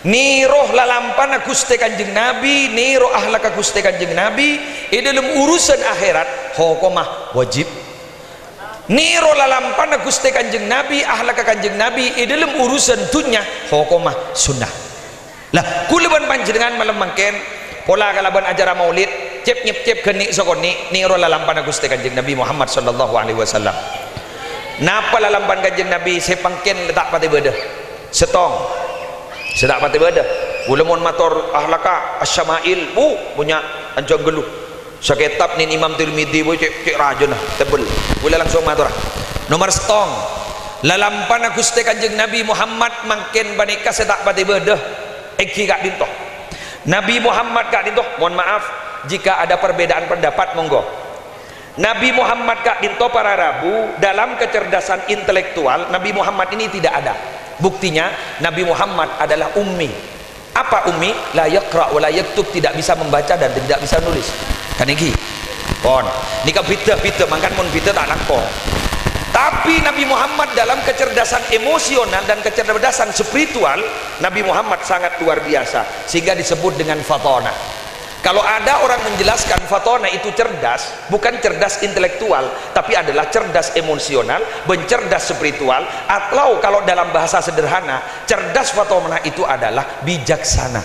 ni roh lalampan Gusti Kanjeng Nabi ni roh ahlak Gusti Kanjeng Nabi dalam urusan akhirat hukumah wajib ni roh lalampan Gusti Kanjeng Nabi ahlak Kanjeng Nabi dalam urusan dunya hukumah sunnah lah kuliban panjenengan malam mangken pola kalaban acara maulid cep nyep kenik sokoni ni roh lalampan Gusti Kanjeng Nabi Muhammad sallallahu alaihi wasallam. Napa lalampan Kanjeng Nabi sepangken letak pati beda setong sedak pati beda ulamon mator ahlaka asyamail punya anjong geluh saketab nin Imam Tirmidzi cek rajin tebel boleh langsung matur nomor setong lalampan Gusti Kanjeng Nabi Muhammad mangken banika sedak pati beda iki gak dintoh Nabi Muhammad gak dintoh mohon maaf jika ada perbedaan pendapat monggo Nabi Muhammad kak dinto para rabu dalam kecerdasan intelektual Nabi Muhammad ini tidak ada buktinya Nabi Muhammad adalah ummi apa ummi la yaqra wa la yaktub tidak bisa membaca dan tidak bisa nulis kan iki pon nikah bida mangkan mun bida tak langkong tapi Nabi Muhammad dalam kecerdasan emosional dan kecerdasan spiritual Nabi Muhammad sangat luar biasa sehingga disebut dengan fatona. Kalau ada orang menjelaskan fatona itu cerdas, bukan cerdas intelektual, tapi adalah cerdas emosional, bencerdas spiritual, atau kalau dalam bahasa sederhana, cerdas fatona itu adalah bijaksana.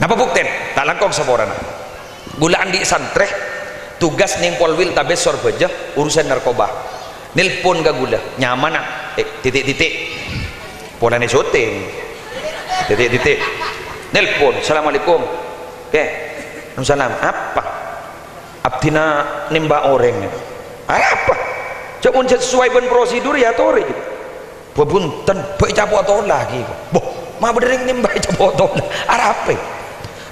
Napa bukten? Tak langkong saborana. Gula andi santreh, tugas ning polwil tabes sorbeja urusan narkoba. Nelpon ga gula, nyaman ah. Titik-titik. Polane syuting. Titik-titik. Nelpon, assalamualaikum. Oke, salam. Apa? Abdina nimba orang. Apa? Cuma sesuai dengan prosedur ya tori. Bebunten, baik capot atau lagi. Boh, mah berdering nimba capot atau apa?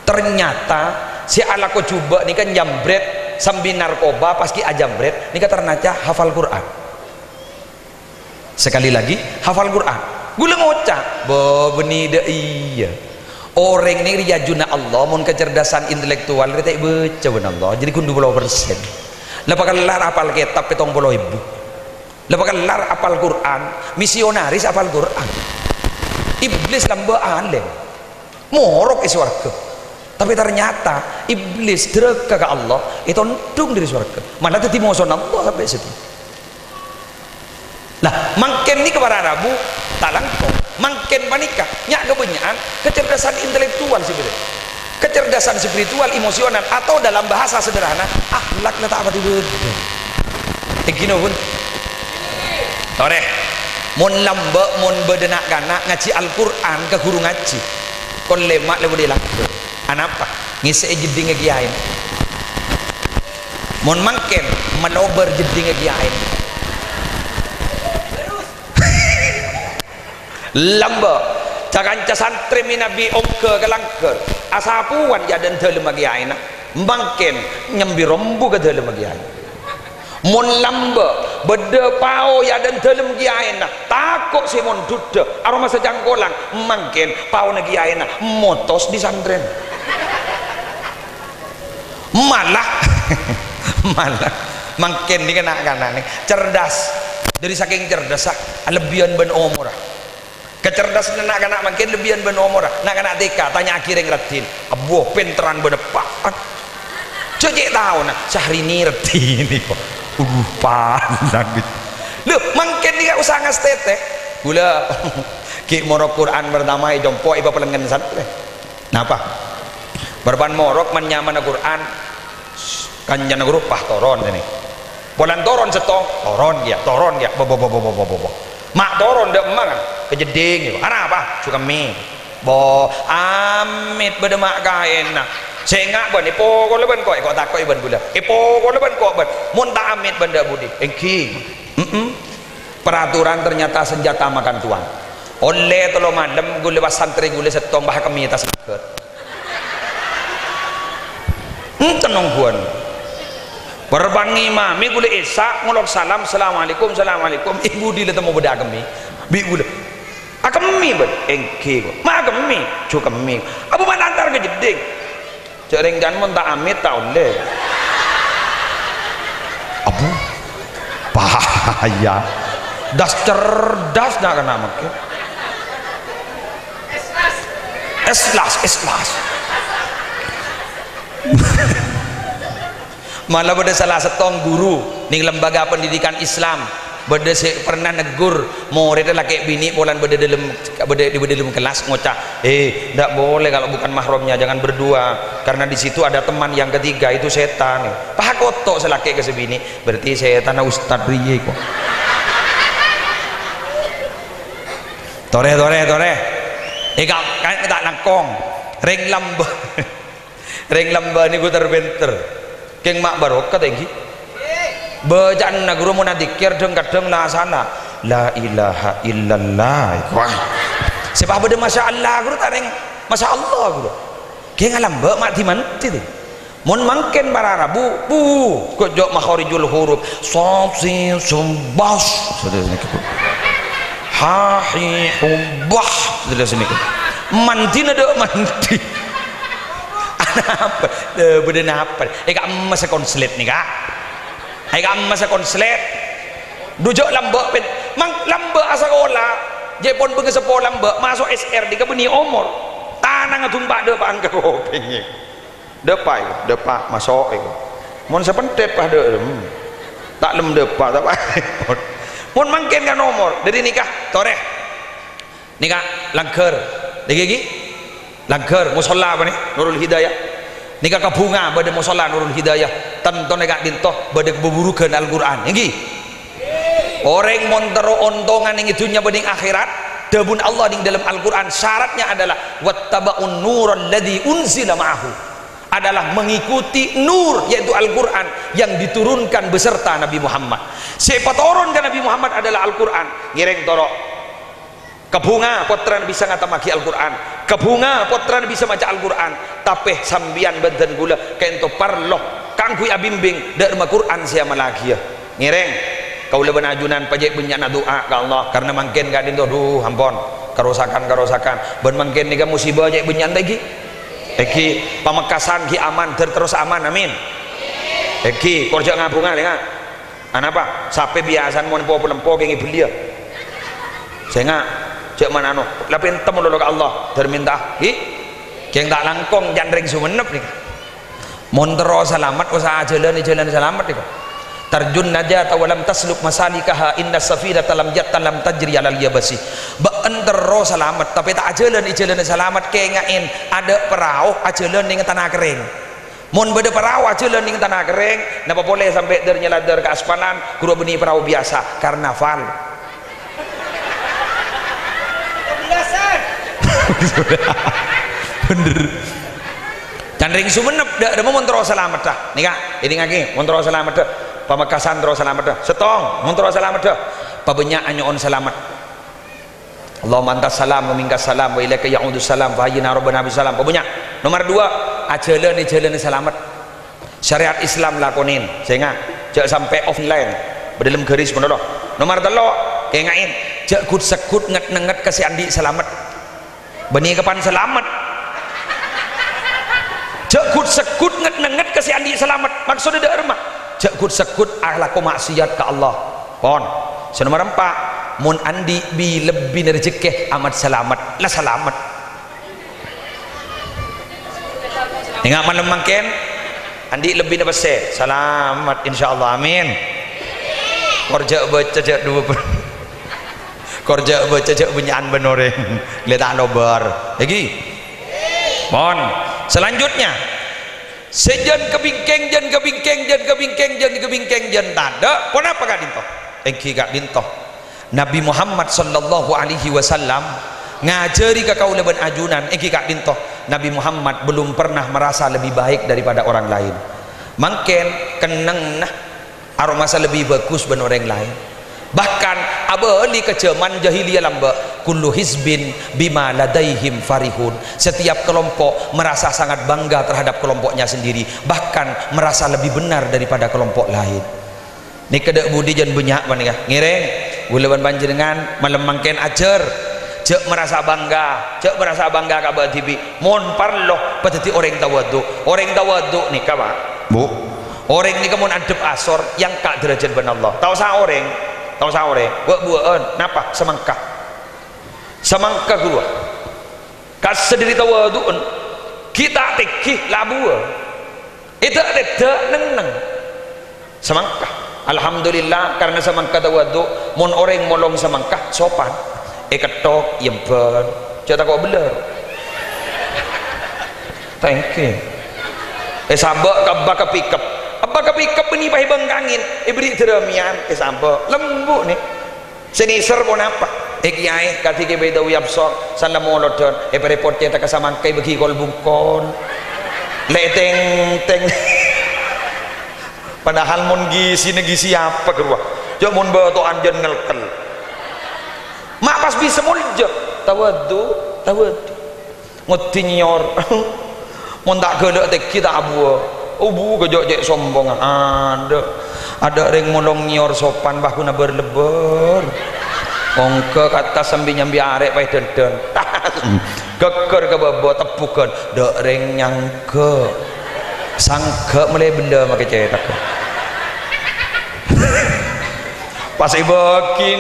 Ternyata si ala ko coba ni kan jambret sambil narkoba paski ajambret ni kan ternyata hafal Quran. Sekali lagi hafal Quran. Gula ngocak, benida iya. Orang ini riyajuna Allah mun kecerdasan intelektual kita baca benar Allah jadi kun 20%. Lepas lar apal kitab 70.000. Lepas lar apal Quran, misionaris apal Quran. Iblis lamba alim. Morok di surga. Tapi ternyata iblis dereka ke Allah itu untung dari surga. Malah tadi mau Allah sampai situ. Lah mangken ni kepada Rabu talangkong mangken panika nyak kebanyakan kecerdasan intelektual sebenarnya kecerdasan spiritual emosional atau dalam bahasa sederhana akhlak letak apa tiba gino pun tore mun lamba mun bedenak kana ngaji Al-Quran ke guru ngaji kon lemak lebu dilak anapa ngisi jeding ngegiain mun mangken menober jeding ngegiain lamba cakanca santri minabi ongke kelangker asapuan jadan dalam bagi aina mangken nyambi rombu ke dalam kiai mun lamba beda pao ya dan dalam kiai na takut si mon duda aroma sejangkolang mangken pao na kiai na motos di santren malah malah mangken ni kena nih cerdas dari saking cerdas lebihan ben umur kecerdasan anak-anak makin lebihan ben umur anak-anak TK tanya akhirnya ngertiin abuh penteran benepak cek tahu nah Syahrini ngerti ini kok pandang gitu loh makin dia usah ngasteteh gula ki morok Quran pertama jompo iba pelengan santri napa berban morok menyaman Quran kanjana guru pah toron ini bulan toron setong toron ya bobo mak toron dek emang kejeding gitu ana apa suka mie bo amit beda mak kain nah sehingga ban ipo ko leben kok takoi ban gula ipo ko leben kok ban mun tak amit benda budi engki peraturan ternyata senjata makan tuan oleh tolo malam gula pas santri gula setong bah kami tas sakit tenong buan berbangi mami gula isak ngolok salam assalamualaikum ibu di letemu beda kami bi gula akemi ben engke kok ma akemi cu kemi apa man antar ke jeding cereng jan mun tak amit tak oleh abu bahaya das cerdas nak kena makin eslas malah pada salah setong guru ning lembaga pendidikan Islam beda pernah negur murid laki bini polan beda dalam kelas ngocah ndak boleh kalau bukan mahramnya jangan berdua karena di situ ada teman yang ketiga itu setan paha kotok selaki ke sebini berarti setan ustad riye kok tore kan tak nangkong ring lamba ni ku terbenter keng mak barokah tinggi bacaan guru mun dzikir deng kadang la sana la ilaha illallah wah sebab beda masyaallah guru tareng masyaallah guru keng lamba mak di manti tu mun mangken para rabu kok jok makharijul huruf sad sin sumbas sudah sini keput ha hi hubah sudah sini keput manti nado manti apa beda apa kak masa konslet nih kak kak masa konslet dujok lambak pen mang lambak asakola jepon bengi sepo lambak masuk SR di kebeni omor tanang tumpak depan ke kopengnya depak masuk itu mon sepentet pah de tak lem depak tak mon mangken kan nomor dari nikah toreh nikah langker lagi langker musola apa nih Nurul Hidayah nikah ke bunga pada musola Nurul Hidayah tentu nikah dintoh pada keburukan Al-Quran ini orang montero ontongan yang itunya bening akhirat debun Allah di dalam Al-Quran syaratnya adalah wattaba'un nural ladzi unzila ma'ahu adalah mengikuti nur yaitu Al-Quran yang diturunkan beserta Nabi Muhammad siapa turun ke Nabi Muhammad adalah Al-Quran ngireng torok kebunga potran bisa ngatamaki Al-Quran kebunga potran bisa maca Al-Quran tapi sambian beden gula kento parloh kangkui abimbing derma Quran siapa lagi ya ngireng kau leban ajunan pajak benyana doa ke Allah karena mangken gadin tuh duh hampon kerusakan ben mangken nika musibah aja benyan lagi eki pamekasan ki aman terus aman amin eki korja ngabungan ya anapa sampai biasan mau lempo kengi belia saya nggak cek mana no lapin temu dulu ke Allah terminta yang tak langkong jandring sumenep nih montero selamat usaha jalan selamat nih terjun najat awalam tasluk masalikaha inna safinata lam lam tajri alal yabasi beentero selamat tapi tak jalan selamat kengain ada perahu jalan ning tanah kering mun beda perahu jalan ning tanah kering napa boleh sampai ternyelader ke aspalan guru benih perahu biasa karnaval bener candring sumenep dak mau montro selamat dah nih kak ini ngaki montro selamat dah pamekasan terus selamat dah setong montro selamat dah pabanyak anyon selamat Allahumma antas salam wa minkas salam wa ilaika ya'udus salam wa hayyina rabbana bis salam pabanyak nomor 2 jalan selamat syariat Islam lakonin sehingga jangan sampai offline berdalam garis bener nomor telo kengain jak kut sekut nget nenget kasih andi selamat benih kapan selamat jak kut sekut nget nenget kasih andi selamat maksudnya dak remah jak kut sekut akhlaku maksiat ke Allah pon senomor 4 mun andi bi lebih rezeki amat selamat lah selamat ingat malam makin andi lebih dapat selamat insyaallah amin korja baca jak dua korja baca jak bunyian benoreng lihat nobar lagi mon selanjutnya sejen kebingkeng jen kebingkeng jen kebingkeng jen kebingkeng jen tanda pon apa kak dinto engki kak dinto Nabi Muhammad sallallahu alaihi wasallam ngajari ke kaula ban ajunan engki kak dinto Nabi Muhammad belum pernah merasa lebih baik daripada orang lain mungkin keneng nah aromasa lebih bagus ben orang lain bahkan abali kejaman jahiliyah lamba kullu hizbin bima ladaihim farihun setiap kelompok merasa sangat bangga terhadap kelompoknya sendiri bahkan merasa lebih benar daripada kelompok lain ni kedek budi jan banyak man ya ngireng gulaban panjenengan malam mangken ajar cek merasa bangga ka batibi mon parloh patati orang tawadu nih kawa bu orang ni kamun adep asor yang kak derajat ben Allah tahu sa orang buan napa semangka gua kas sediri tawaduun kita tikih labu itu ada neng semangka alhamdulillah karena semangka tawadu mon orang molong semangka sopan ketok yempen cerita kau beler thank you sabak kabak kepikap apa kepikap ini pahi bengkangin beri teramian sabak lembu nih seniser pun apa kiai ketika beda uyapsor sana molodon report cerita kesamangkai bagi kol bungkon leteng teng padahal mon gisi negisi apa keruah jauh mon bato anjen ngelkel mak pas bisa mulja tawadu ngoti nyor mun tak gelek teh kita abu ubu gejok jek sombong ada ring molong nyor sopan bahuna berleber ongke kata sambil nyambi arek pai denden geger ke babo tepukan dak ring nyangke sangke mulai benda make cetak pas ibakin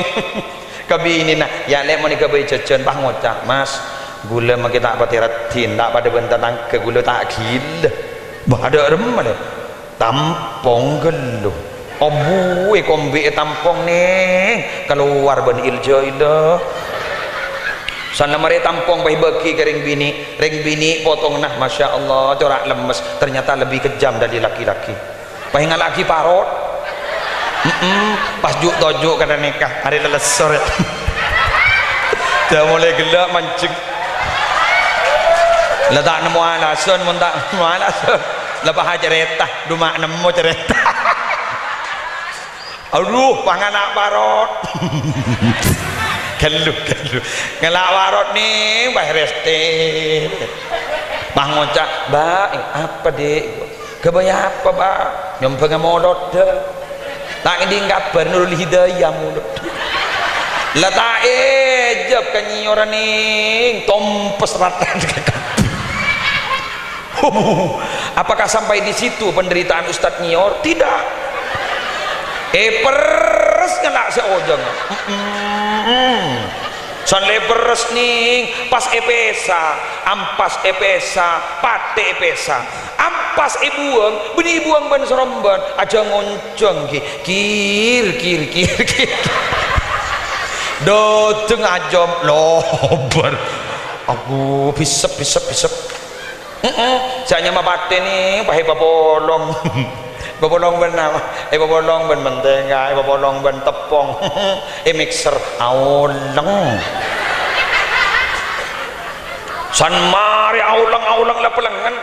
kabini nah ya lek mau dikabai jajan bah ngocak mas gula mah kita pati ratin tak pada bentang ke gula tak gila bah ada remah deh tampong gelo obu kombe tampong nih keluar ban iljo ida sana mari tampong bah bagi ke ring bini potong nah masya Allah corak lemes ternyata lebih kejam dari laki-laki bah laki parot pas juk tojuk kada nikah hari lelesor ya dah mulai gelap mancing lah tak nemu alasan mun tak nemu alasan lepas cerita duma nemu cerita aduh panganak parot gelu ngelak parot nih bah reste bah ngocak bah apa dek kebaya apa bah nyompe ngemodot deh tak ini kabar Nurul Hidayah mulut lah tak ejab kanyoran ning tompes ratan apakah sampai di situ penderitaan Ustadz Nyor? Tidak peres ngelak seojang san leperes ning pas epesa ampas epesa pate epesa ampas buang beni buang ban seromban aja ngoncong kir doteng ajom lobar aku bisep saya nyama pate nih pahe papolong babolong ben babolong ben mentega babolong ben tepung mixer auleng san mari aulang la pelengan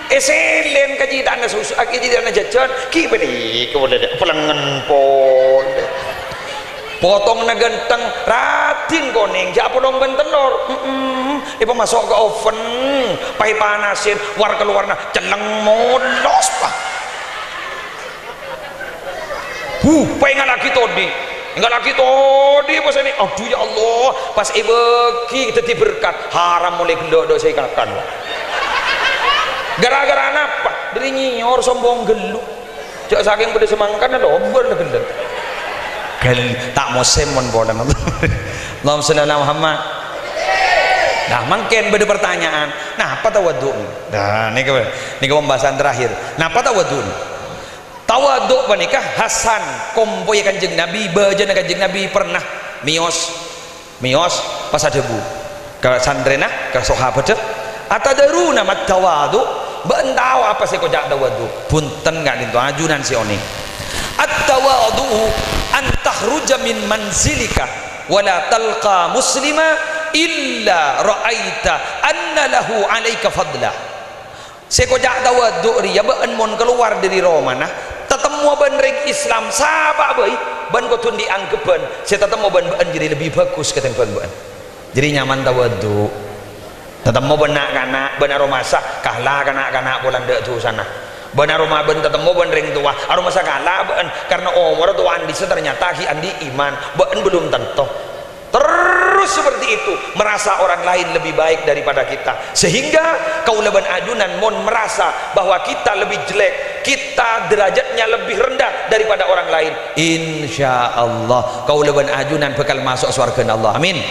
eselen kajidan susu kajidan jajan ki beli ko boleh pelengan pol potong na ganteng ratin koning ja polong ben telur ibu masuk ke oven pai panasin war keluarna celeng molos pak pengen lagi todi enggak lagi todi pas ini aduh ya Allah pas ibeki kita berkat haram mulai gendok saya kakan gara-gara apa dari nyior sombong geluk jak saking pada semangkan ada obar lah geluk tak mau semon bolan Allahumma sholli ala Muhammad. Nah mungkin beda pertanyaan nah apa tawadhu nah ini pembahasan terakhir nah apa tawadhu tawadhu panikah Hasan kompo ya kanjeng Nabi bajana kanjeng Nabi pernah mios pas ada bu ke sandrena ke sahabat atadaru nama tawadhu tahu apa sih kok jak tawadhu punten enggak itu ajunan si oni at-tawadhu an takhruja min manzilika wala talqa muslima illa ra'aita anna lahu alaika fadlah saya kok jak tawadhu ria beun mon keluar dari Romana tetemu ban reg Islam sabak bae ban kotun dianggeban saya tetemu ban jadi lebih bagus ketimbang ban jadi nyaman tawadhu tetemu benak-kanak ban aromasa kalah kanak-kanak pulang dek tu sana ban aroma ban tetemu ban ring tua aromasa kalah ban karena umur tua andi ternyata ki andi iman ban belum tentu terus seperti itu merasa orang lain lebih baik daripada kita sehingga kaulaban ajunan mon merasa bahwa kita lebih jelek kita derajatnya lebih rendah daripada orang lain insyaallah kaulaban ajunan bakal masuk surga Allah amin.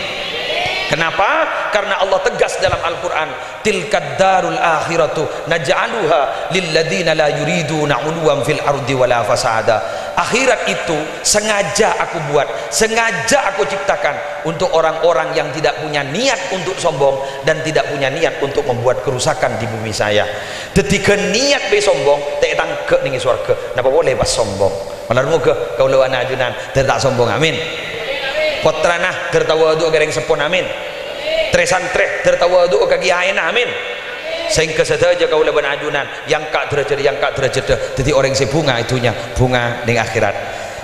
Kenapa? Karena Allah tegas dalam Al-Quran tilkad darul akhiratu naj'aluha lilladina la yuriduna 'uluwan fil ardi wala fasada. Akhirat itu sengaja aku buat, sengaja aku ciptakan untuk orang-orang yang tidak punya niat untuk sombong dan tidak punya niat untuk membuat kerusakan di bumi saya. Ketika niat be sombong tak tangke ning surga napa boleh pas sombong malah muga kaula ajunan tak sombong amin. Potranah tertawadhu gareng sepon amin. Tresantre tertawadhu ka kiyain amin. Sehingga saja kaula ban ajunan yang kak derajat jadi orang si bunga itunya bunga ning akhirat.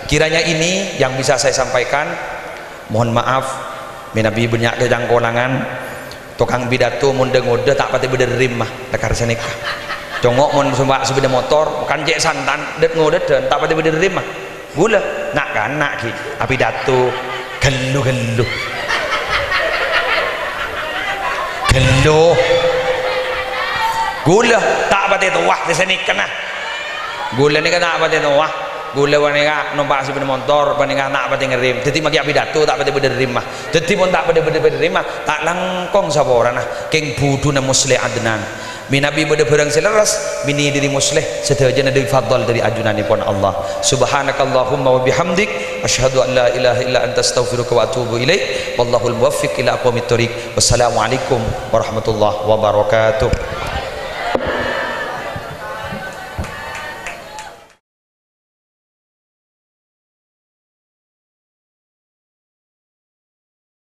Kiranya ini yang bisa saya sampaikan. Mohon maaf minabi banyak kejangkolangan tukang bidato mun dengode tak pati bederim mah dekar senika. Congok mun sumbak sepeda motor bukan cek santan det ngode dan tak pati bederim mah. Gula nak kan nak ki api datu gelu gula tak pati tuah di sini kena gula ni kan tak pati tuah gula wanita numpak sepeda motor wanita nak pati ngerim jadi maki api datu tak pati bederim mah jadi pun tak pati bederim mah tak langkong saborana keng budu na musleh adnan minabi beda barang seleras mini diri musleh sedaya dari fadl dari ajunanipun Allah subhanakallahumma wa bihamdik asyhadu an la ilaha illa anta astaghfiruka wa atubu ilaik wallahul muwaffiq ila aqwamit thoriq wassalamu alaikum warahmatullahi wabarakatuh.